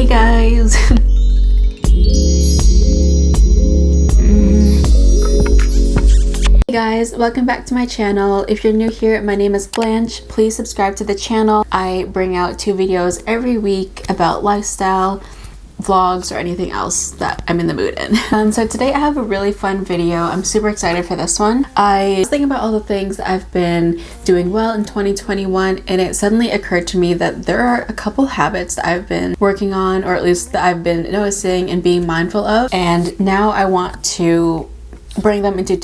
guys. Hey guys, welcome back to my channel. If you're new here, my name is Blanche. Please subscribe to the channel. I bring out 2 videos every week about lifestyle, vlogs, or anything else that I'm in the mood in. So today I have a really fun video. I'm super excited for this one. I was thinking about all the things that I've been doing well in 2021, and it suddenly occurred to me that there are a couple habits that I've been working on, or at least that I've been noticing and being mindful of, and now I want to bring them into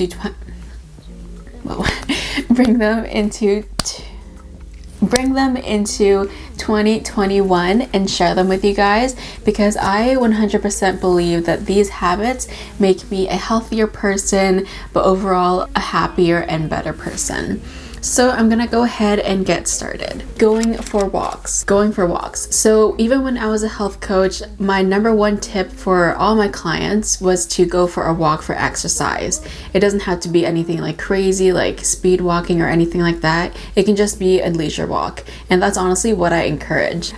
2021 and share them with you guys, because I 100% believe that these habits make me a healthier person, but overall a happier and better person. So I'm gonna go ahead and get started. Going for walks. So even when I was a health coach, my #1 tip for all my clients was to go for a walk for exercise. It doesn't have to be anything like crazy, like speed walking or anything like that. It can just be a leisure walk. And that's honestly what I encourage.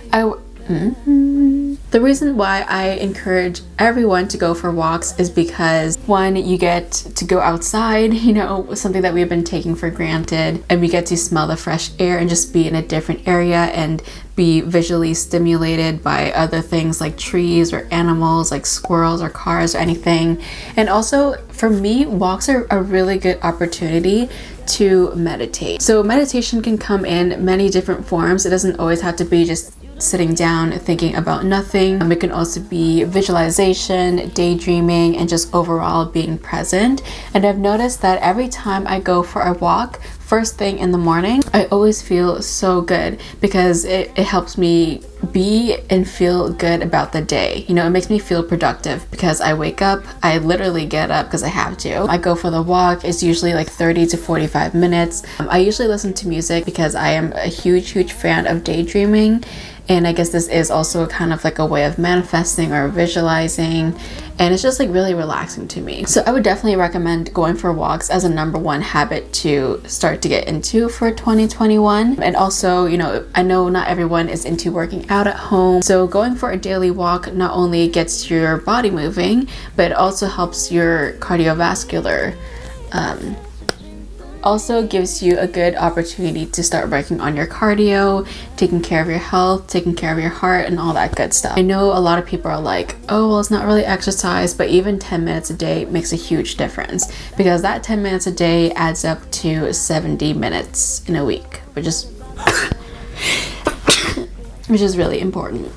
The reason why I encourage everyone to go for walks is because, one, you get to go outside, you know, something that we've been taking for granted, and we get to smell the fresh air and just be in a different area and be visually stimulated by other things like trees or animals like squirrels or cars or anything. And also for me, walks are a really good opportunity to meditate. So meditation can come in many different forms. It doesn't always have to be just sitting down thinking about nothing. It can also be visualization, daydreaming, and just overall being present. And I've noticed that every time I go for a walk first thing in the morning, I always feel so good, because it helps me be and feel good about the day. You know, it makes me feel productive because I wake up, I literally get up because I have to. I go for the walk. It's usually like 30 to 45 minutes. I usually listen to music because I am a huge fan of daydreaming. And I guess this is also kind of like a way of manifesting or visualizing, and it's just like really relaxing to me. So I would definitely recommend going for walks as a #1 habit to start to get into for 2021. And also, you know, I know not everyone is into working out at home, so going for a daily walk not only gets your body moving, but it also helps your cardiovascular also gives you a good opportunity to start working on your cardio, taking care of your health, taking care of your heart, and all that good stuff. I know a lot of people are like, oh, well, it's not really exercise, but even 10 minutes a day makes a huge difference, because that 10 minutes a day adds up to 70 minutes in a week, which is really important.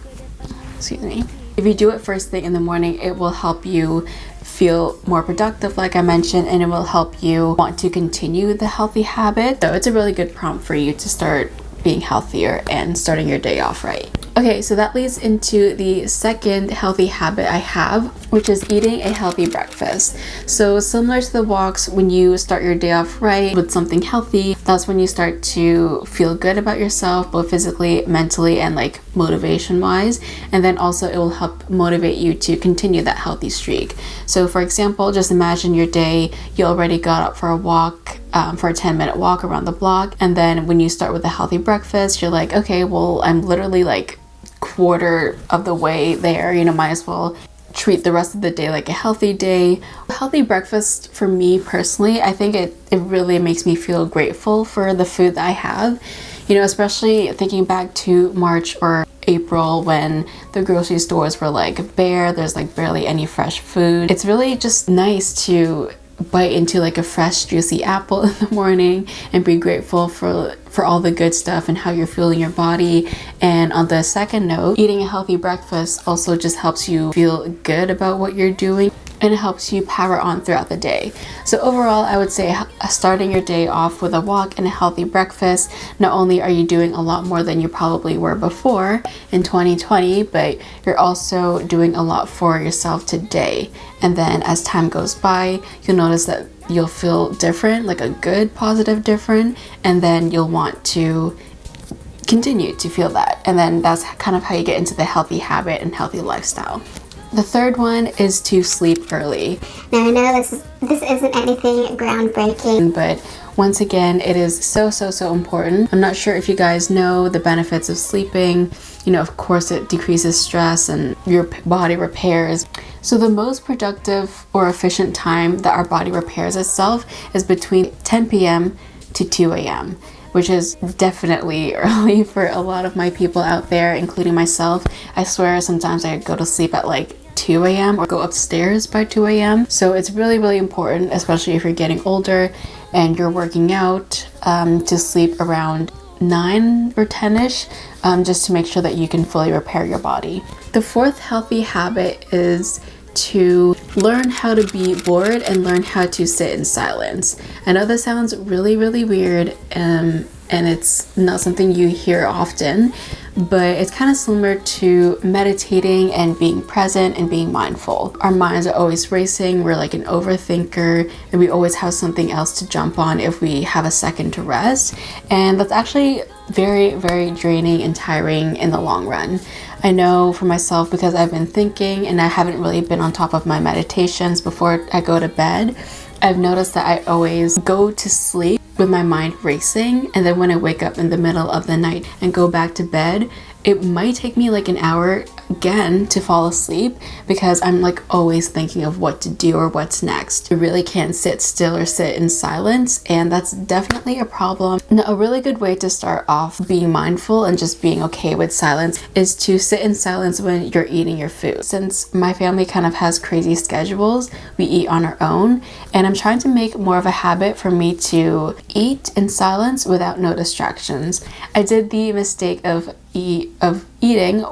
Excuse me. If you do it first thing in the morning, it will help you feel more productive, like I mentioned, and it will help you want to continue the healthy habit. So it's a really good prompt for you to start being healthier and starting your day off right. Okay, so that leads into the second healthy habit I have, which is eating a healthy breakfast. So similar to the walks, when you start your day off right with something healthy, that's when you start to feel good about yourself, both physically, mentally, and like motivation wise. And then also it will help motivate you to continue that healthy streak. So for example, just imagine your day, you already got up for a walk, for a 10-minute walk around the block, and then when you start with a healthy breakfast, you're like, okay, well, I'm literally like quarter of the way there, you know, might as well treat the rest of the day like a healthy day. A healthy breakfast, for me personally, I think it really makes me feel grateful for the food that I have, you know, especially thinking back to March or April when the grocery stores were like bare, there's like barely any fresh food. It's really just nice to bite into like a fresh juicy apple in the morning and be grateful for all the good stuff and how you're feeling your body. And on the second note, eating a healthy breakfast also just helps you feel good about what you're doing, and it helps you power on throughout the day. So overall, I would say starting your day off with a walk and a healthy breakfast, not only are you doing a lot more than you probably were before in 2020, but you're also doing a lot for yourself today. And then as time goes by, you'll notice that you'll feel different, like a good positive different, and then you'll want to continue to feel that. And then that's kind of how you get into the healthy habit and healthy lifestyle. The third one is to sleep early. Now I know this isn't anything groundbreaking, but Once again, it is so important. I'm not sure if you guys know the benefits of sleeping. You know, of course it decreases stress and your body repairs. So the most productive or efficient time that our body repairs itself is between 10 p.m. to 2 a.m., which is definitely early for a lot of my people out there, including myself. I swear sometimes I go to sleep at like 2 a.m. or go upstairs by 2 a.m. So it's really important, especially if you're getting older and you're working out, to sleep around 9 or 10ish, just to make sure that you can fully repair your body. The fourth healthy habit is to learn how to be bored and learn how to sit in silence. I know this sounds really weird, and it's not something you hear often, but it's kind of similar to meditating and being present and being mindful. Our minds are always racing, we're like an overthinker, and we always have something else to jump on if we have a second to rest, and that's actually very draining and tiring in the long run. I know for myself, because I've been thinking and I haven't really been on top of my meditations before I go to bed, I've noticed that I always go to sleep with my mind racing, and then when I wake up in the middle of the night and go back to bed, it might take me like an hour again to fall asleep because I'm like always thinking of what to do or what's next. I really can't sit still or sit in silence, and that's definitely a problem. Now, a really good way to start off being mindful and just being okay with silence is to sit in silence when you're eating your food. Since my family kind of has crazy schedules, we eat on our own, and I'm trying to make more of a habit for me to eat in silence without no distractions. I did the mistake of eating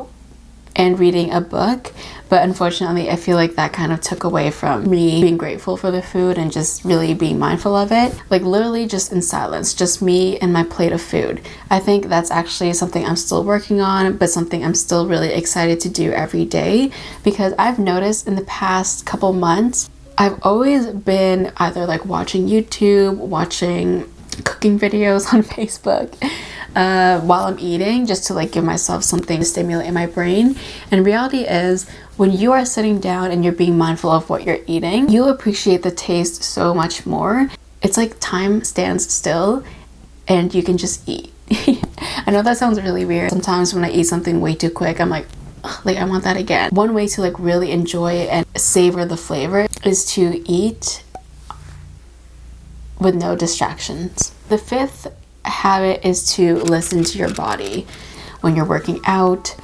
and reading a book, but unfortunately I feel like that kind of took away from me being grateful for the food and just really being mindful of it. Like literally just in silence, just me and my plate of food. I think that's actually something I'm still working on, but something I'm still really excited to do every day, because I've noticed in the past couple months I've always been either like watching YouTube, watching cooking videos on Facebook, while I'm eating, just to like give myself something to stimulate my brain. And reality is, when you are sitting down and you're being mindful of what you're eating, you appreciate the taste so much more. It's like time stands still and you can just eat. I know that sounds really weird. Sometimes when I eat something way too quick, I'm like I want that again. One way to like really enjoy it and savor the flavor is to eat with no distractions. The fifth habit is to listen to your body when you're working out,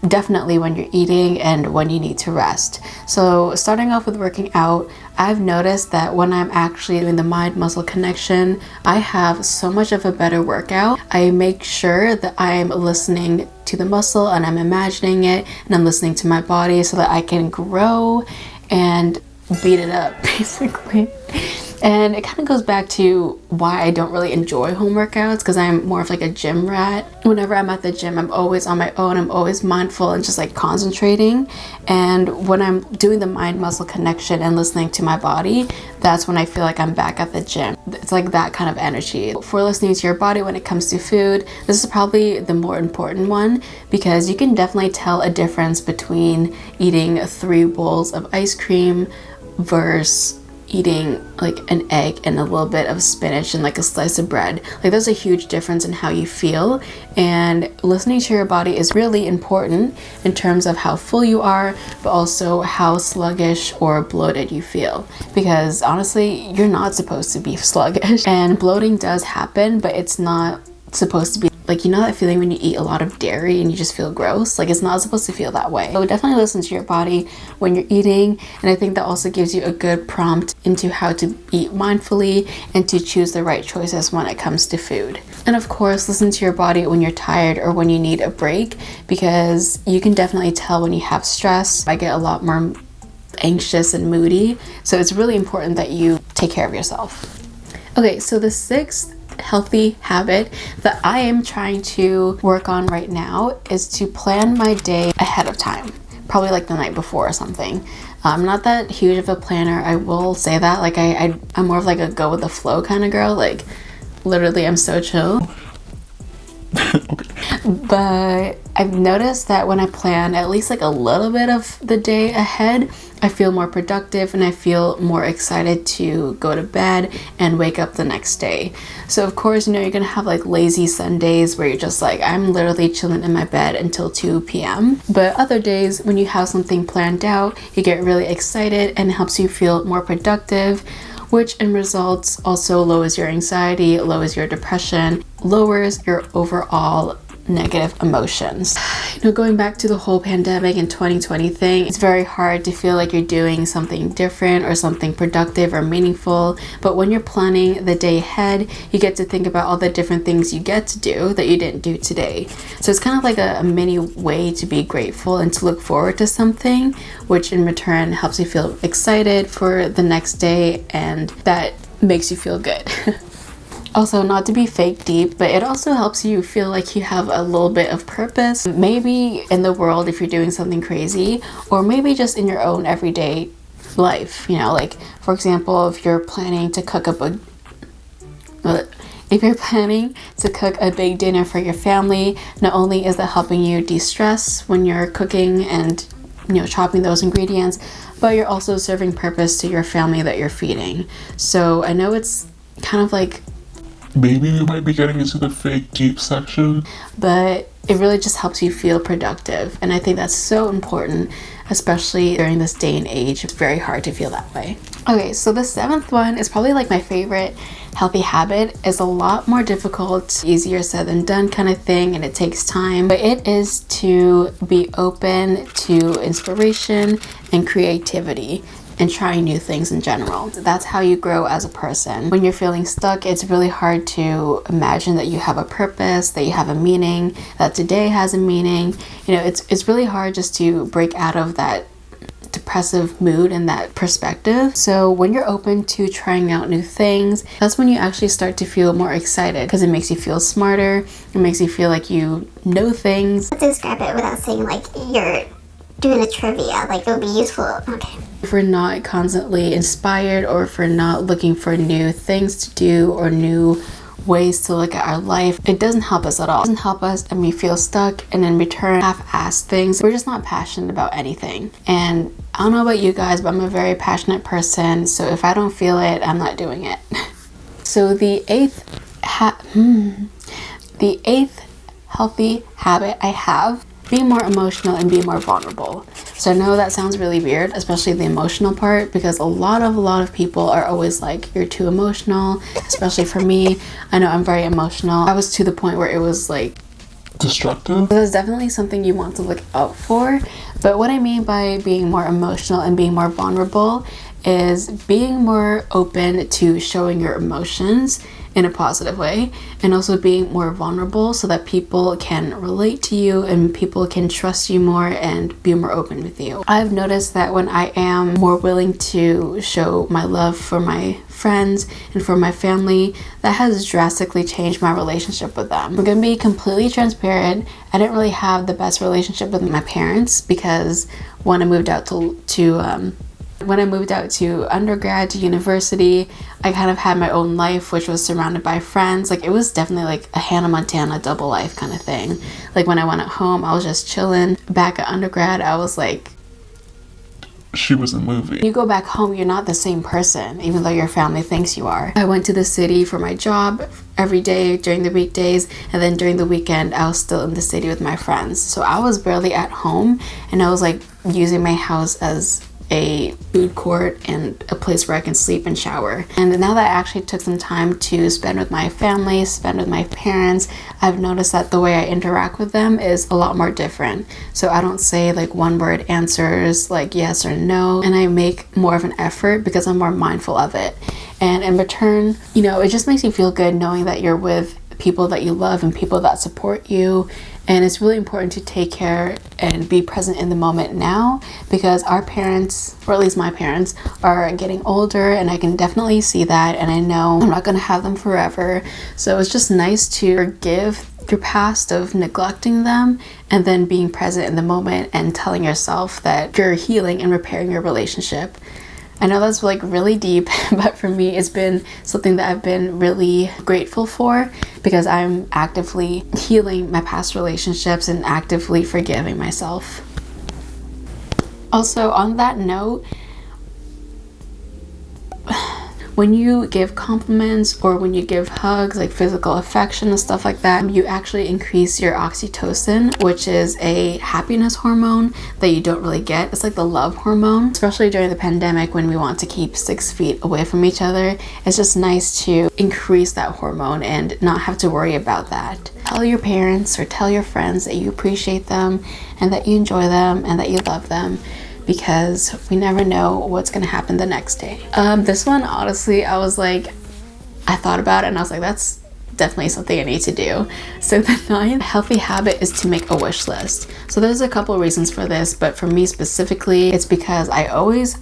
definitely when you're eating, and when you need to rest. So starting off with working out, I've noticed that when I'm actually doing the mind-muscle connection, I have so much of a better workout. I make sure that I'm listening to the muscle and I'm imagining it, and I'm listening to my body so that I can grow and beat it up, basically. And it kind of goes back to why I don't really enjoy home workouts, because I'm more of like a gym rat. Whenever I'm at the gym, I'm always on my own, I'm always mindful and just like concentrating. And when I'm doing the mind-muscle connection and listening to my body, that's when I feel like I'm back at the gym. It's like that kind of energy. For listening to your body when it comes to food, this is probably the more important one, because you can definitely tell a difference between eating 3 bowls of ice cream versus eating like an egg and a little bit of spinach and like a slice of bread. Like there's a huge difference in how you feel, and listening to your body is really important in terms of how full you are, but also how sluggish or bloated you feel, because honestly you're not supposed to be sluggish, and bloating does happen, but it's not supposed to be like, you know that feeling when you eat a lot of dairy and you just feel gross? Like it's not supposed to feel that way. So definitely listen to your body when you're eating, and I think that also gives you a good prompt into how to eat mindfully and to choose the right choices when it comes to food. And of course, listen to your body when you're tired or when you need a break, because you can definitely tell when you have stress. I get a lot more anxious and moody, so it's really important that you take care of yourself. Okay, so the 6th healthy habit that I am trying to work on right now is to plan my day ahead of time, probably like the night before or something. I'm not that huge of a planner, I will say that. Like I'm more of like a go with the flow kind of girl. Like literally I'm so chill. Okay. But I've noticed that when I plan at least like a little bit of the day ahead, I feel more productive and I feel more excited to go to bed and wake up the next day. So of course, you know, you're gonna have like lazy Sundays where you're just like, I'm literally chilling in my bed until 2 p.m. But other days when you have something planned out, you get really excited and it helps you feel more productive, which in results also lowers your anxiety, lowers your depression, lowers your overall negative emotions. You know, going back to the whole pandemic and 2020 thing, it's very hard to feel like you're doing something different or something productive or meaningful. But when you're planning the day ahead, you get to think about all the different things you get to do that you didn't do today. So it's kind of like a mini way to be grateful and to look forward to something, which in return helps you feel excited for the next day, and that makes you feel good. Also, not to be fake deep, but it also helps you feel like you have a little bit of purpose, maybe in the world if you're doing something crazy, or maybe just in your own everyday life. You know, like for example, if you're planning to cook a big dinner for your family, not only is that helping you de-stress when you're cooking and, you know, chopping those ingredients, but you're also serving purpose to your family that you're feeding. So I know it's kind of like, maybe we might be getting into the fake deep section, but it really just helps you feel productive. And I think that's so important, especially during this day and age. It's very hard to feel that way. Okay, so the 7th one is probably like my favorite healthy habit. It's a lot more difficult, easier said than done kind of thing, and it takes time, but it is to be open to inspiration and creativity and trying new things in general. That's how you grow as a person. When you're feeling stuck, it's really hard to imagine that you have a purpose, that you have a meaning, that today has a meaning. You know, it's really hard just to break out of that depressive mood and that perspective. So when you're open to trying out new things, that's when you actually start to feel more excited, because it makes you feel smarter. It makes you feel like you know things. Describe it without saying like you're doing a trivia, like it would be useful. Okay. If we're not constantly inspired, or if we're not looking for new things to do or new ways to look at our life, it doesn't help us at all. It doesn't help us, and we feel stuck, and in return half-assed things. We're just not passionate about anything. And I don't know about you guys, but I'm a very passionate person, so if I don't feel it, I'm not doing it. So the eighth healthy habit I have: be more emotional and be more vulnerable. So I know that sounds really weird, especially the emotional part, because a lot of people are always like, you're too emotional, especially for me. I know I'm very emotional. I was to the point where it was like destructive. That's definitely something you want to look out for. But what I mean by being more emotional and being more vulnerable is being more open to showing your emotions in a positive way, and also being more vulnerable so that people can relate to you and people can trust you more and be more open with you. I've noticed that when I am more willing to show my love for my friends and for my family, that has drastically changed my relationship with them. I'm gonna be completely transparent. I didn't really have the best relationship with my parents, because when I moved out to undergrad, to university, I kind of had my own life, which was surrounded by friends. Like, it was definitely like a Hannah Montana double life kind of thing. Like, when I went at home, I was just chilling. Back at undergrad, I was like, she was a movie. You go back home, you're not the same person, even though your family thinks you are. I went to the city for my job every day during the weekdays, and then during the weekend, I was still in the city with my friends. So I was barely at home, and I was like using my house as a food court and a place where I can sleep and shower. And now that I actually took some time to spend with my family, spend with my parents, I've noticed that the way I interact with them is a lot more different. So I don't say like one word answers like yes or no, and I make more of an effort because I'm more mindful of it. And in return, you know, it just makes you feel good knowing that you're with people that you love and people that support you. And it's really important to take care and be present in the moment now, because our parents, or at least my parents, are getting older, and I can definitely see that, and I know I'm not going to have them forever. So it's just nice to forgive your past of neglecting them, and then being present in the moment and telling yourself that you're healing and repairing your relationship. I know that's like really deep, but for me it's been something that I've been really grateful for because I'm actively healing my past relationships and actively forgiving myself. Also, on that note, when you give compliments or when you give hugs, like physical affection and stuff like that, you actually increase your oxytocin, which is a happiness hormone that you don't really get. It's like the love hormone, especially during the pandemic when we want to keep 6 feet away from each other. It's just nice to increase that hormone and not have to worry about that. Tell your parents or tell your friends that you appreciate them and that you enjoy them and that you love them, because we never know what's gonna happen the next day. This one, honestly, I thought about it and I was like, that's definitely something I need to do. So the 9th healthy habit is to make a wish list. So there's a couple reasons for this, but for me specifically, it's because I always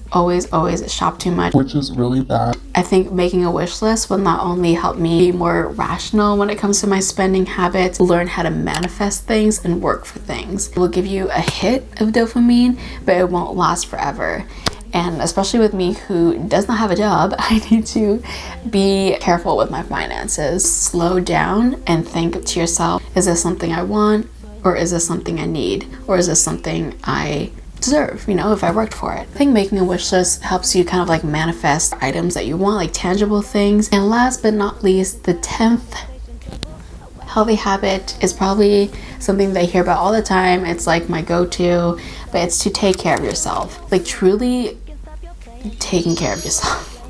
shop too much, which is really bad. I think making a wish list will not only help me be more rational when it comes to my spending habits, learn how to manifest things and work for things. It will give you a hit of dopamine, but it won't last forever. And especially with me who does not have a job, I need to be careful with my finances. Slow down and think to yourself, is this something I want? Or is this something I need? Or is this something I deserve, you know, if I worked for it? I think making a wish list helps you kind of like manifest items that you want, like tangible things. And last but not least, the 10th healthy habit is probably something that I hear about all the time. It's like my go-to, but it's to take care of yourself. Like truly taking care of yourself.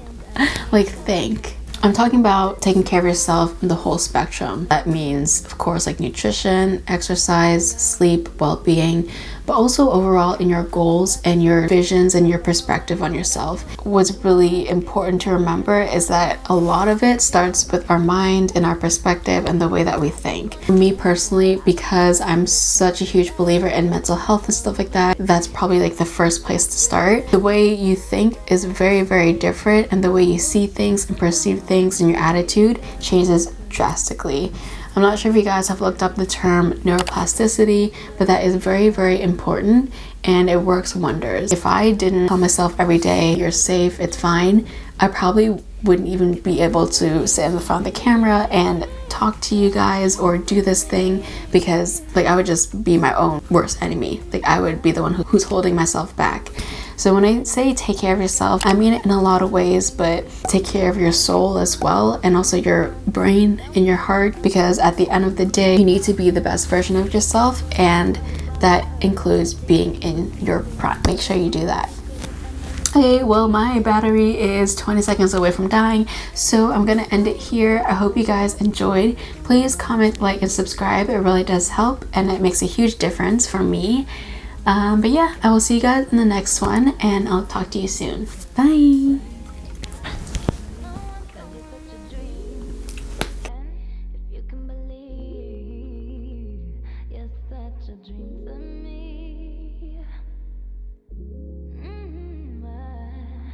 Like think. I'm talking about taking care of yourself in the whole spectrum. That means, of course, like nutrition, exercise, sleep, well-being, but also overall in your goals and your visions and your perspective on yourself. What's really important to remember is that a lot of it starts with our mind and our perspective and the way that we think. For me personally, because I'm such a huge believer in mental health and stuff like that, that's probably like the first place to start. The way you think is very different, and the way you see things and perceive things and your attitude changes drastically. I'm not sure if you guys have looked up the term neuroplasticity, but that is very important and it works wonders. If I didn't tell myself every day, you're safe, it's fine, I probably wouldn't even be able to sit in the front of the camera and talk to you guys or do this thing, because like I would just be my own worst enemy. Like I would be the one who's holding myself back. So when I say take care of yourself, I mean it in a lot of ways, but take care of your soul as well, and also your brain and your heart, because at the end of the day, you need to be the best version of yourself, and that includes being in your prime. Make sure you do that. Okay, well, my battery is 20 seconds away from dying, so I'm gonna end it here. I hope you guys enjoyed. Please comment, like, and subscribe. It really does help, and it makes a huge difference for me. But yeah, I will see you guys in the next one, and I'll talk to you soon. Bye!